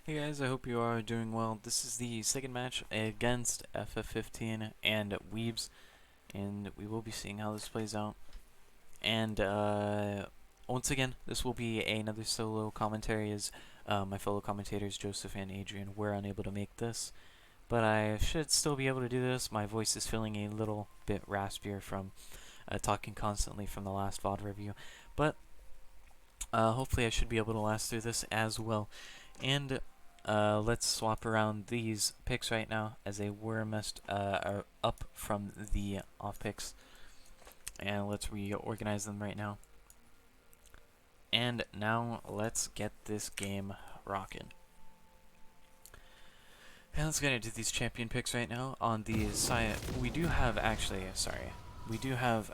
Hey guys, I hope you are doing well. This is the second match against FF15 and Ouibs, and we will be seeing how this plays out. And once again, this will be another solo commentary as my fellow commentators Joseph and Adrian were unable to make this. But I should still be able to do this. My voice is feeling a little bit raspier from talking constantly from the last VOD review. But hopefully I should be able to last through this as well. And let's swap around these picks right now, as they were messed up from the off picks, and let's reorganize them right now. And now let's get this game rocking. And let's get into these champion picks right now. On the side, we do have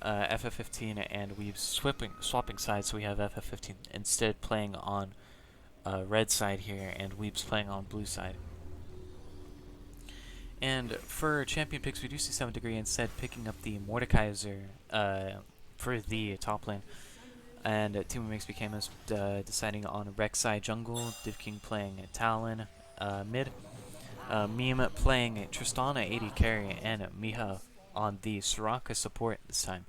FF15 and Ouibs swapping sides, so we have FF15 instead playing on red side here, and Ouibs playing on blue side. And for champion picks, we do see TheSeventhDegree instead picking up the Mordekaiser for the top lane. And TeemoMakesMeKms deciding on Rek'Sai jungle, DIVKING playing Talon mid, Meme playing Tristana AD carry, and Miha on the Soraka support this time.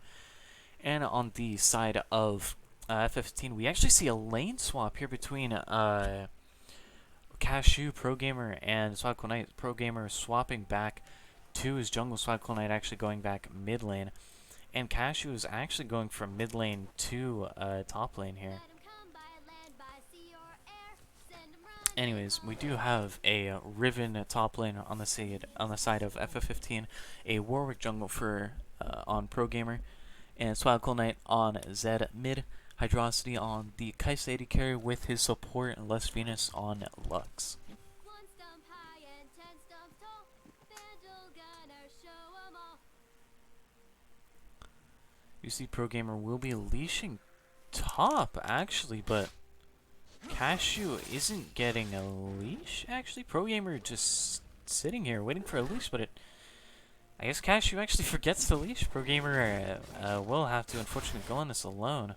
And on the side of FF15, we actually see a lane swap here between kkkashew Pro Gamer and swaggicalKnight Pro Gamer swapping back to his jungle. swaggicalKnight actually going back mid lane, and kkkashew is actually going from mid lane to top lane here. Anyways, we do have a Riven top lane on the side of FF15, a Warwick jungle for on Pro Gamer, and swaggicalKnight on Zed mid, Hydrocity on the Kaisei carry with his support, and Les Venus on Lux. You see Pro Gamer will be leashing top actually, but kkkashew isn't getting a leash actually. Pro Gamer just sitting here waiting for a leash, but I guess kkkashew actually forgets to leash. Pro Gamer will have to unfortunately go on this alone.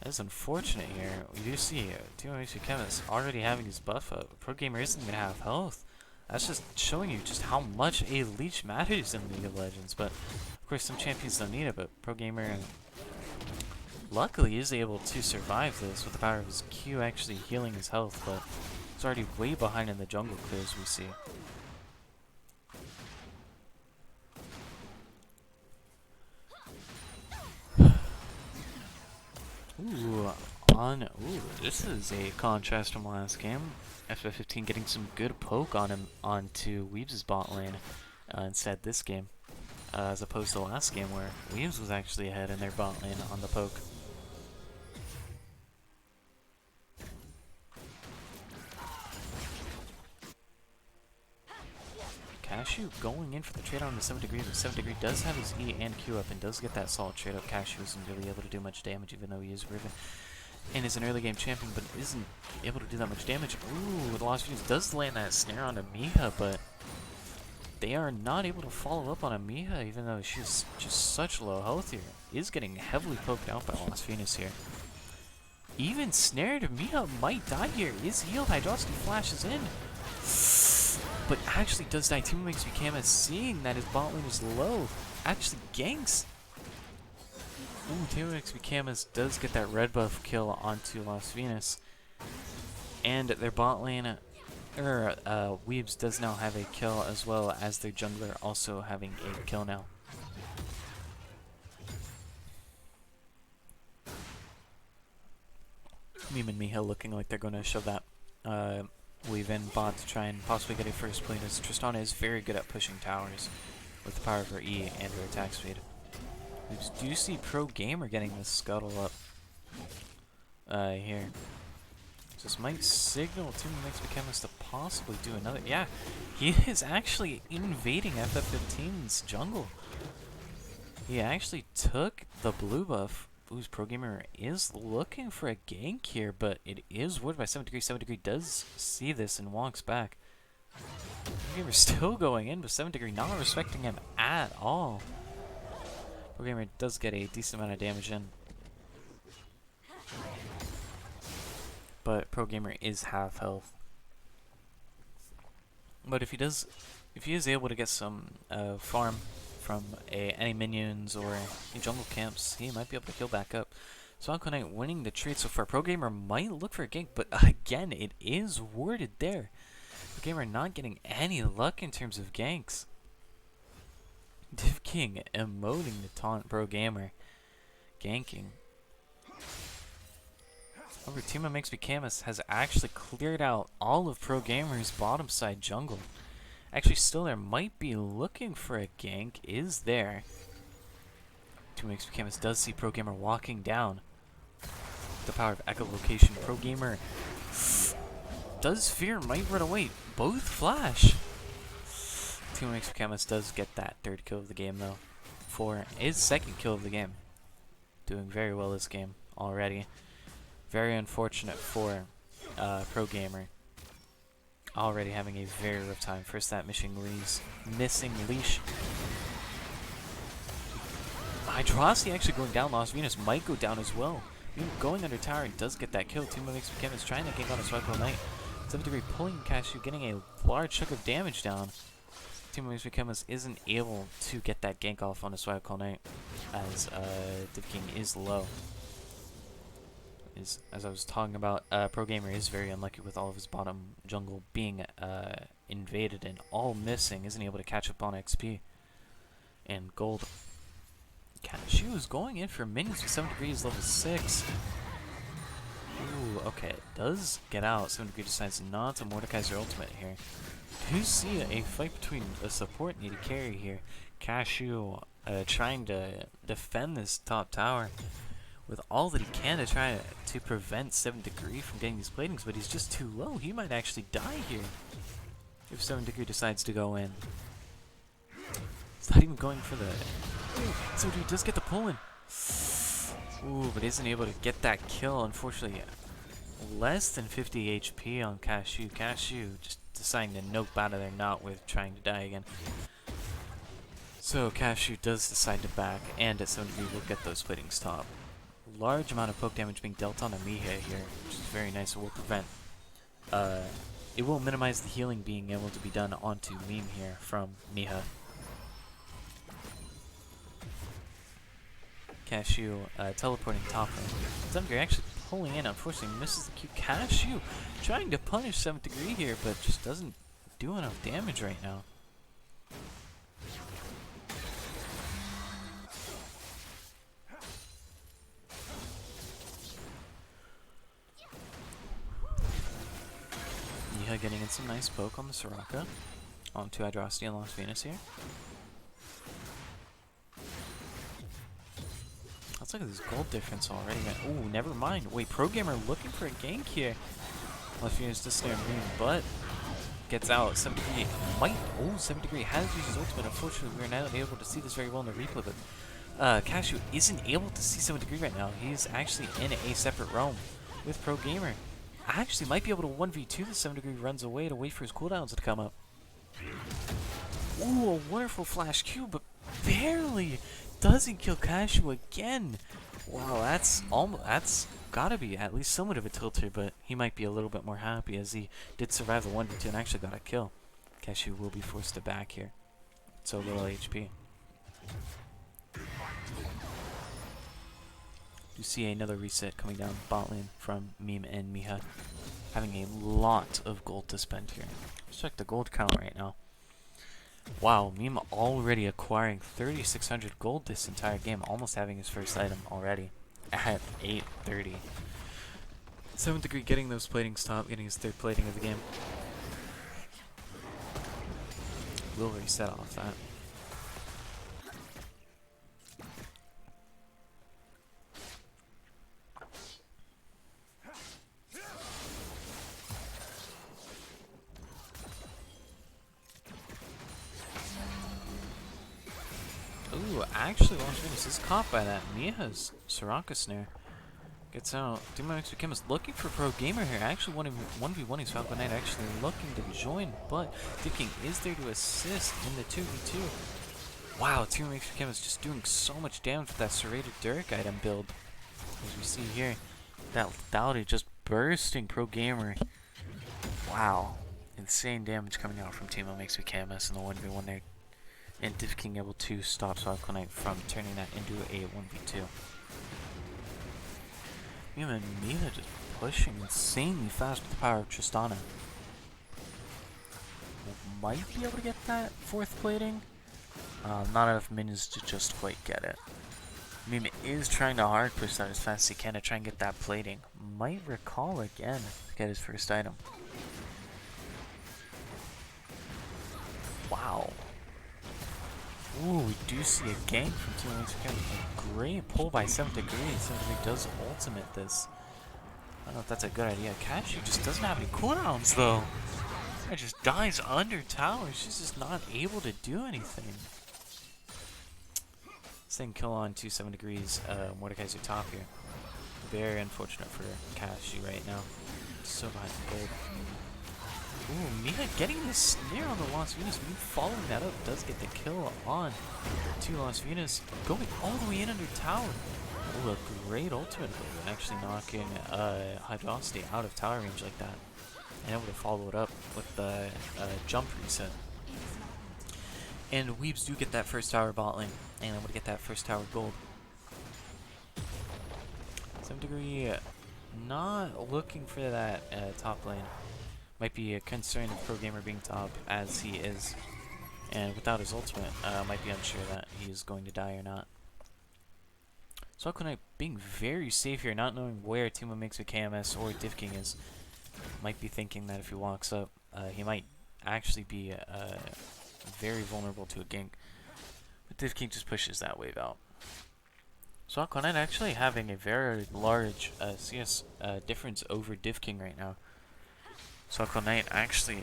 That is unfortunate here. We do see TeemoMakesMeKms already having his buff up. Pro Gamer isn't going to have health. That's just showing you just how much a leech matters in League of Legends. But of course some champions don't need it, but Pro Gamer luckily is able to survive this with the power of his Q actually healing his health, but he's already way behind in the jungle clears we see. This is a contrast from last game. FF15 getting some good poke on him onto Ouibs' bot lane instead this game, as opposed to last game where Ouibs was actually ahead in their bot lane on the poke. kkkashew going in for the trade on the 7th Degree, but 7th Degree does have his E and Q up and does get that solid trade up. kkkashew isn't really able to do much damage even though he is Riven and is an early game champion, but isn't able to do that much damage. Ooh, the Lost Phoenix does land that snare onto Miha, but they are not able to follow up on a Miha even though she's just such low health here. Is getting heavily poked out by Lost Phoenix here. Even snared, Miha might die here. Is healed, Hydrocity flashes in. But actually does die. TeemoMakesMeKms seeing that his bot lane is low actually ganks. Ooh, TeemoMakesMeKms does get that red buff kill onto Lost Venus. And their bot lane, Ouibs does now have a kill as well as their jungler also having a kill now. Meme and Miha looking like they're going to shove that Weave in bot to try and possibly get a first plate, as Tristana is very good at pushing towers with the power of her E and her attack speed. We do see Pro Gamer getting this scuttle up here. So this might signal TeemoMakesMeKms to possibly do another. Yeah, he is actually invading FF15's jungle. He actually took the blue buff. Ooh, Pro Gamer is looking for a gank here, but it is warded by 7th Degree. 7th Degree does see this and walks back. Pro Gamer still going in, but 7th Degree not respecting him at all. Pro Gamer does get a decent amount of damage in. but Pro Gamer is half health. But if he is able to get some farm from any minions or any jungle camps, he might be able to heal back up. swaggicalKnight winning the trade so far. Pro Gamer might look for a gank, but again, it is warded there. Pro Gamer not getting any luck in terms of ganks. DIVKING emoting the taunt Pro Gamer. Ganking. However, TeemoMakesMeKms has actually cleared out all of Pro Gamer's bottom side jungle. Actually, still there might be looking for a gank. Is there? TeemoMakesMeKms does see Pro Gamer walking down. The power of echolocation. Pro Gamer does fear, might run away. Both flash. TeemoMakesMeKms does get that third kill of the game though. For his second kill of the game. Doing very well this game already. Very unfortunate for Pro Gamer. Already having a very rough time. First that missing leash. Hydrocity actually going down. Lost Venus might go down as well. Even going under tower and does get that kill. TeemoMakesMeKms trying to gank on a swaggicalKnight. 7th Degree pulling kkkashew, getting a large chunk of damage down. TeemoMakesMeKms isn't able to get that gank off on a swaggicalKnight as DIVKING is low. As I was talking about, Pro Gamer is very unlucky with all of his bottom jungle being invaded and all missing. Isn't able to catch up on XP and gold. kkkashew is going in for minions with 7th Degree is level 6. Ooh, okay, it does get out. 7th Degree decides not to Mordekaiser their ultimate here. Do see a fight between a support and a carry here. kkkashew trying to defend this top tower with all that he can to try to prevent 7th Degree from getting these platings, but he's just too low. He might actually die here if 7th Degree decides to go in. He's not even going for the... 7th Degree does get the pull in. Ooh, but isn't able to get that kill, unfortunately. Less than 50 HP on kkkashew. kkkashew just deciding to nope out of there, not with trying to die again. So kkkashew does decide to back, and at 7th Degree will get those platings top. Large amount of poke damage being dealt on a Miha here, which is very nice. It will prevent, it will minimize the healing being able to be done onto Meme here from Miha. kkkashew teleporting top lane. 7th Degree actually pulling in, unfortunately misses the Q. kkkashew trying to punish 7th Degree here, but just doesn't do enough damage right now. Miha getting in some nice poke on the Soraka. Onto Hydrocity and Lost Venus here. Let's look at this gold difference already. Ooh, never mind. Wait, Pro Gamer looking for a gank here. Lost Venus does snare Moon, but gets out. 7th Degree might. Oh, 7th Degree has used his ultimate. Unfortunately, we are not able to see this very well in the replay, but kkkashew isn't able to see 7th Degree right now. He's actually in a separate realm with Pro Gamer. Actually might be able to 1v2 the 7th Degree runs away to wait for his cooldowns to come up. Ooh, a wonderful flash Q, but barely doesn't kill kkkashew again. Wow, that's gotta be at least somewhat of a tilter, but he might be a little bit more happy as he did survive the 1v2 and actually got a kill. kkkashew will be forced to back here. So little HP. You see another reset coming down bot lane from Meme and Miha. Having a lot of gold to spend here. Let's check the gold count right now. Wow, Meme already acquiring 3,600 gold this entire game. Almost having his first item already at 830. 7th Degree getting those platings top, getting his third plating of the game. We'll reset off that. Ooh, actually Lost Venus is caught by that. Miha's Soraka snare gets out. TeemoMakesMeKms is looking for Pro Gamer here. Actually 1v1 swaggicalKnight actually looking to join, but DIVKING is there to assist in the 2v2. Wow, TeemoMakesMeKms is just doing so much damage with that Serrated Dirk item build. As we see here, that lethality just bursting pro gamer. Wow. Insane damage coming out from TeemoMakesMeKms in the 1v1 there. And DIVKING able to stop swaggicalKnight from turning that into a 1v2. Even Miha just pushing insanely fast with the power of Tristana. Might be able to get that fourth plating. Not enough minions to just quite get it. Meme is trying to hard push that as fast as he can to try and get that plating. Might recall again to get his first item. Wow. Ooh, we do see a gank from TeemoMakesMeKms. A great pull by 7thDegree. 7thDegree does ultimate this. I don't know if that's a good idea. kkkashew just doesn't have any cooldowns though. It just dies under tower. She's just not able to do anything. Second kill on to 7thDegree's Mordekaiser top here. Very unfortunate for kkkashew right now. So behind the gold. Ooh, Miha getting this snare on the Lost Venus. Me following that up does get the kill on to Lost Venus. Going all the way in under tower. Ooh, a great ultimate move. Actually knocking Hydrocity out of tower range like that. And able to follow it up with the jump reset. And Ouibs do get that first tower bot lane. And able to get that first tower gold. 7thDegree not looking for that top lane. Might be a concern of pro gamer being top as he is. And without his ultimate, might be unsure that he is going to die or not. swaggicalKnight being very safe here, not knowing where TeemoMakesMeKms or DIVKING is. Might be thinking that if he walks up, he might actually be very vulnerable to a gank. But DIVKING just pushes that wave out. swaggicalKnight actually having a very large CS difference over DIVKING right now. swaggicalKnight actually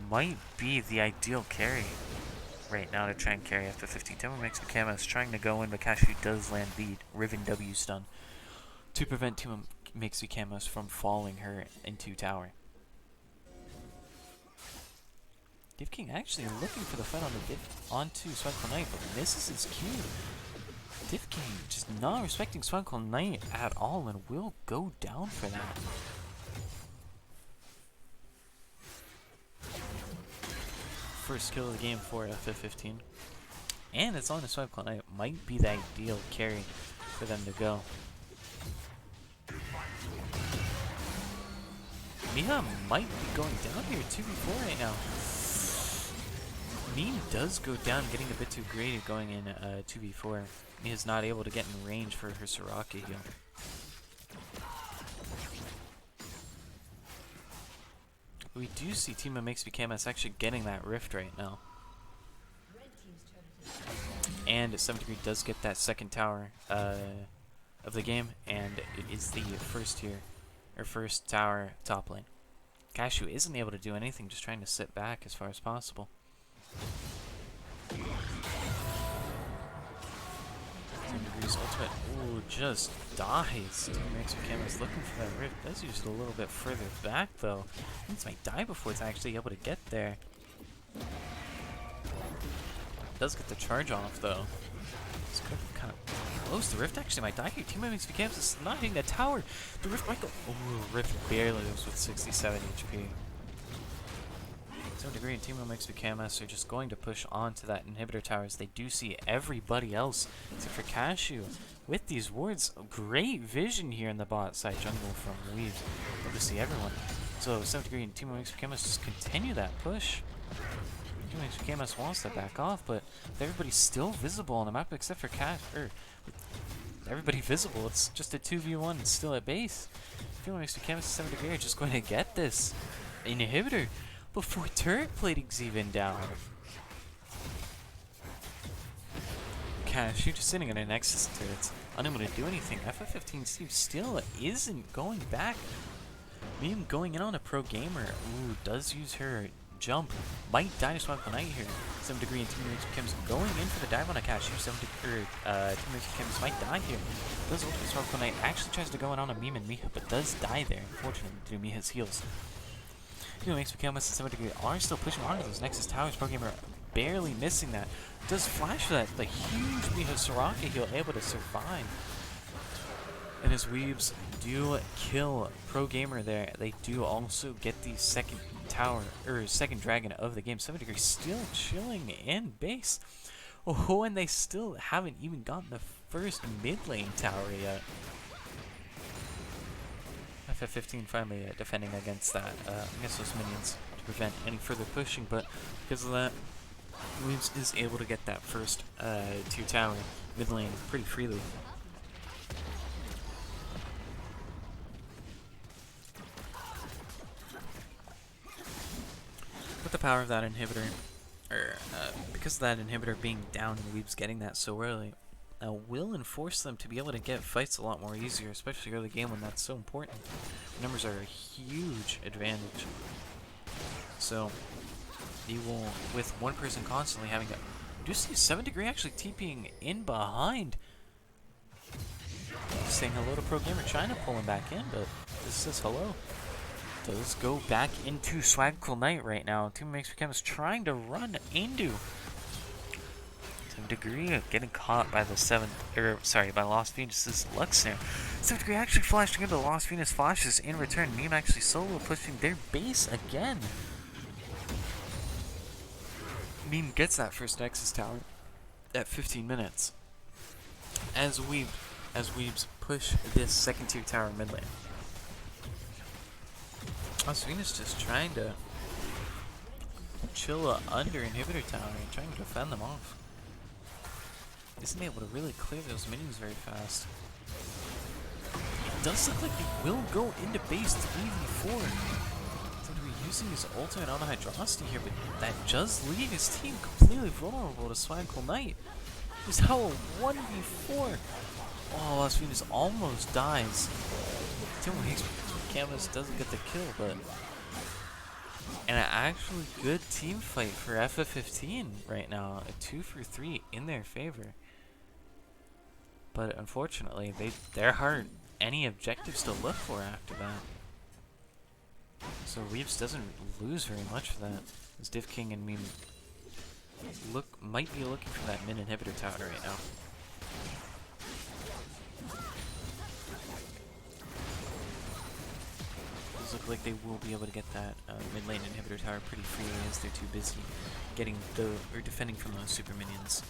might be the ideal carry right now to try and carry FF15. TeemoMakesMeKms trying to go in, but kkkashew does land the Riven W stun to prevent TeemoMakesMeKms from falling her into tower. DIVKING actually looking for the fight on the onto swaggicalKnight, but misses his Q. DIVKING just not respecting swaggicalKnight at all and will go down for that. First kill of the game for FF15. And it's on the swaggicalKnight. Might be the ideal carry for them to go. Miha might be going down here 2v4 right now. Meme does go down, getting a bit too greedy going in 2v4. Miha's not able to get in range for her Soraka heal. We do see TeemoMakesMeKms actually getting that rift right now. And 7thDegree does get that second tower of the game, and it is the first tier, or first tower top lane. kkkashew isn't able to do anything, just trying to sit back as far as possible. 7thDegree's ultimate, ooh, just dies. TeemoMakesMeKms looking for that rift. Does use it a little bit further back though. It might die before it's actually able to get there. Does get the charge off though. It's kind of close. The rift actually might die here. TeemoMakesMeKms is not hitting the tower. The rift might go. Ooh, rift barely lives with 67 HP. 7thDegree and TeemoMakesMeKms are just going to push onto that inhibitor tower as they do see everybody else except for kkkashew with these wards. Great vision here in the bot side jungle from Ouibs. Able to see everyone. So 7thDegree and TeemoMakesMeKms just continue that push. TeemoMakesMeKms wants to back off, but everybody's still visible on the map except for everybody visible. It's just a 2v1 and still at base. TeemoMakesMeKms and 7thDegree are just going to get this inhibitor before turret plating's even down. kkkashew just sitting in a Nexus turret, unable to do anything. FF15 Steve still isn't going back. Meme going in on a pro gamer. Ooh, does use her jump. Might die to swaggicalKnight here. 7thDegree and TeemoMakesMeKms going in for the dive on a kkkashew. TeemoMakesMeKms might die here. Does ultimate swaggicalKnight actually tries to go in on a Meme and Miha, but does die there, unfortunately, due to Miha's heals. TeemoMakesMeKms and 7thDegree are still pushing onto those Nexus towers. Pro gamer barely missing that. Does flash for that. The huge Miha Soraka heal able to survive. And as Ouibs do kill Pro Gamer there, they do also get the second tower, or second dragon of the game. 7thDegree still chilling in base. Oh, and they still haven't even gotten the first mid lane tower yet. FF15 finally defending against that, against those minions to prevent any further pushing, but because of that, Ouibs is able to get that first tier tower mid lane pretty freely. With the power of that inhibitor, or because of that inhibitor being down and Ouibs getting that so early, will enforce them to be able to get fights a lot more easier, especially early game when that's so important. Numbers are a huge advantage. So, you will, with one person constantly having to... Do you see 7thDegree actually TPing in behind? Saying hello to Pro Gamer, trying to pull him back in, but this says hello. Does go back into swaggicalKnight right now. TeemoMakesMeKms trying to run into 7thDegree getting caught by the by Lost Venus's Lux there. 7thDegree actually flashing into Lost Venus flashes in return. Meme actually solo pushing their base again. Meme gets that first Nexus tower at 15 minutes. As Ouibs push this second tier tower mid lane. Lost Venus just trying to chill under inhibitor tower and trying to defend them off. Isn't able to really clear those minions very fast. It does look like they will go into base 3v4. So we're using his ultimate on the Hydrocity here, but that does leave his team completely vulnerable to swaggicalKnight. Just how a 1v4. Oh, Lost Venus almost dies. TeemoMakesMeKms doesn't get the kill, but and an actually good team fight for FF15 right now. A 2 for 3 in their favor. But unfortunately, there aren't any objectives to look for after that. So Ouibs doesn't lose very much for that. As DIVKING and Meme might be looking for that mid inhibitor tower right now. Does look like they will be able to get that mid lane inhibitor tower pretty freely as they're too busy getting or defending from those super minions.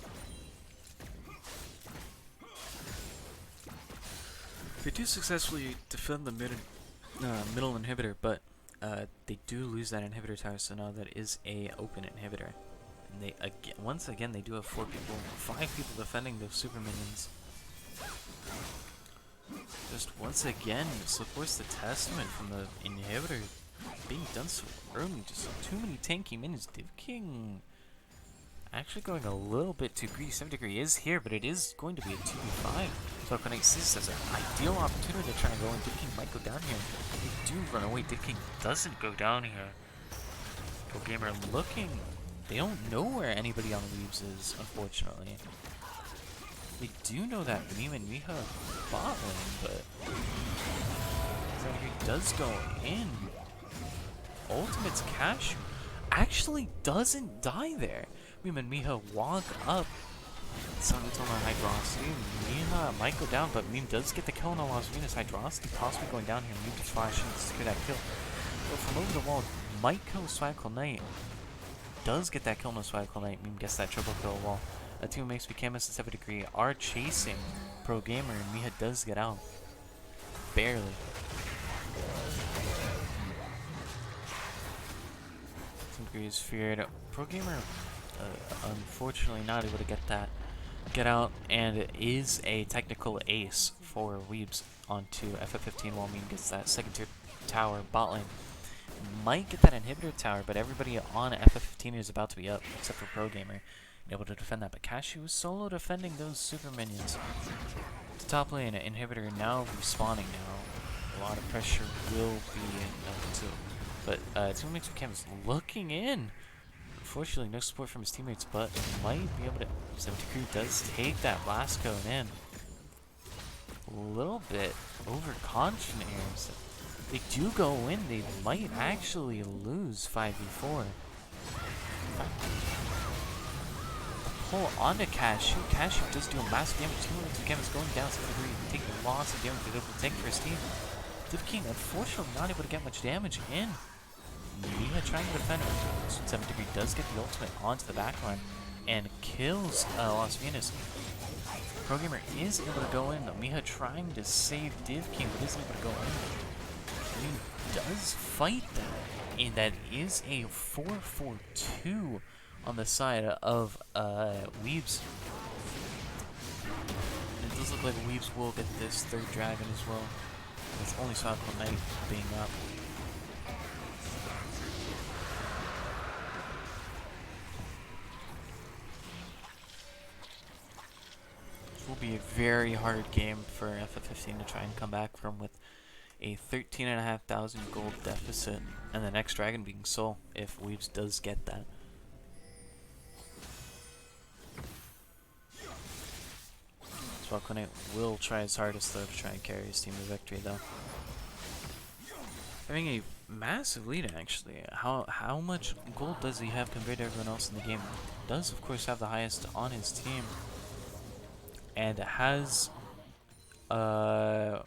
They do successfully defend the middle inhibitor, but they do lose that inhibitor tower, so now that is a open inhibitor. And they once again they do have 5 people defending those super minions. Just once again supports the testament from the inhibitor being done so early. Just too many tanky minions. DIVKING actually going a little bit too greedy. 7thDegree is here, but it is going to be a 2v5. So Shoutcaster sees this as an ideal opportunity to try and go in. DIVKING might go down here. They do run away. DIVKING doesn't go down here. Pro Gamer looking. They don't know where anybody on Ouibs is, unfortunately. They do know that Meme and Miha bot lane, but 7thDegree does go in. Ultimate's Kashew actually doesn't die there. Meme and Miha walk up. Someone's on the Hydrocity. Miha might go down, but Meme does get the kill on the Lost Venus. Hydrocity possibly going down here. Meme just flashing to secure that kill. But from over the wall, might kill swaggicalKnight. Does get that kill on the swaggicalKnight. Meme gets that triple kill wall. TeemoMakesMeKms and 7thDegree are chasing Pro Gamer, and Miha does get out. Barely. 7thDegree is feared. Pro Gamer, unfortunately, not able to get out, and it is a technical ace for Ouibs onto FF15 while Meme gets that second tier tower bot lane. Might get that inhibitor tower, but everybody on FF15 is about to be up, except for Pro Gamer. Able to defend that, but Kashew is solo defending those super minions. The top lane inhibitor now respawning now. A lot of pressure will be in but TeemoMakesMeKms is looking in. Unfortunately, no support from his teammates, but might be able to. 7thDegree does take that blast cone in. A little bit overconfident here. So they do go in. They might actually lose 5v4. pull onto kkkashew. kkkashew does do a massive damage. TeemoMakesMeKms going down 7th degree, taking lots of damage, but able to take first team. DIVKING unfortunately not able to get much damage in. Miha trying to defend. 7th degree does get the ultimate onto the backline and kills Las Vegas. Pro Gamer is able to go in. Miha trying to save DIVKING, but isn't able to go in. He does fight that, and that is a 4-4-2 on the side of Ouibs. And it does look like Ouibs will get this third dragon as well. With only swaggicalKnight being up. This will be a very hard game for FF15 to try and come back from, with a 13,500 gold deficit, and the next dragon being Soul if Ouibs does get that. swaggicalKnight will try his hardest though to try and carry his team to victory though. Having a massive lead actually. How much gold does he have compared to everyone else in the game? Does of course have the highest on his team, and has higher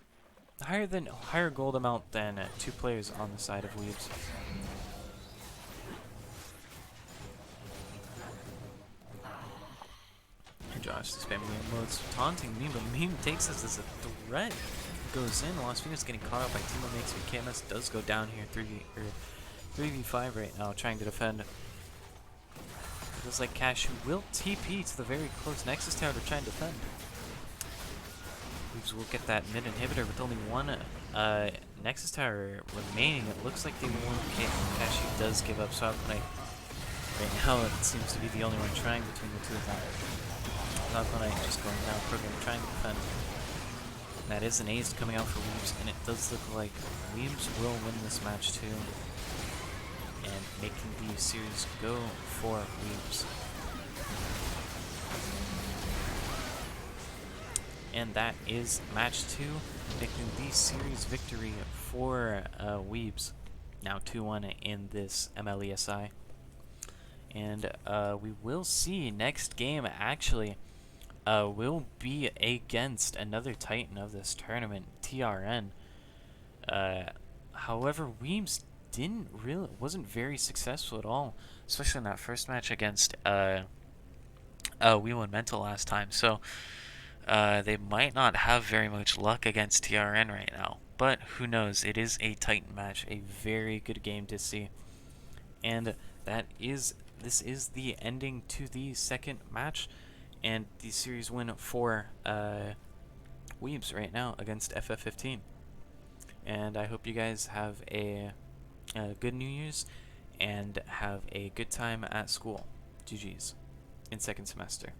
gold amount than 2 players on the side of Ouibs. Josh is spamming emotes, taunting me, but Meme takes this as a threat. Goes in. Las Vegas getting caught up by TeemoMakesMeKms. Does go down here 3v5 right now, trying to defend. It looks like kkkashew will TP to the very close Nexus Tower to try and defend. Ouibs will get that mid inhibitor with only one Nexus Tower remaining. It looks like they won't get. kkkashew does give up swaggicalKnight. Right now, it seems to be the only one trying between the two of them. swaggicalKnight just going down, program trying to defend. And that is an ace coming out for Ouibs, and it does look like Ouibs will win this match too, and making the series go for Ouibs. And that is match 2, making the series victory for Ouibs. Now 2-1 in this MLESI. And we will see next game actually will be against another Titan of this tournament, TRN. However, Ouibs wasn't very successful at all, especially in that first match against We Won Mental last time. So they might not have very much luck against TRN right now. But who knows? It is a Titan match, a very good game to see. And this is the ending to the second match, and the series win for Ouibs right now against FF15. And I hope you guys have a good New Year's and have a good time at school. GG's in second semester.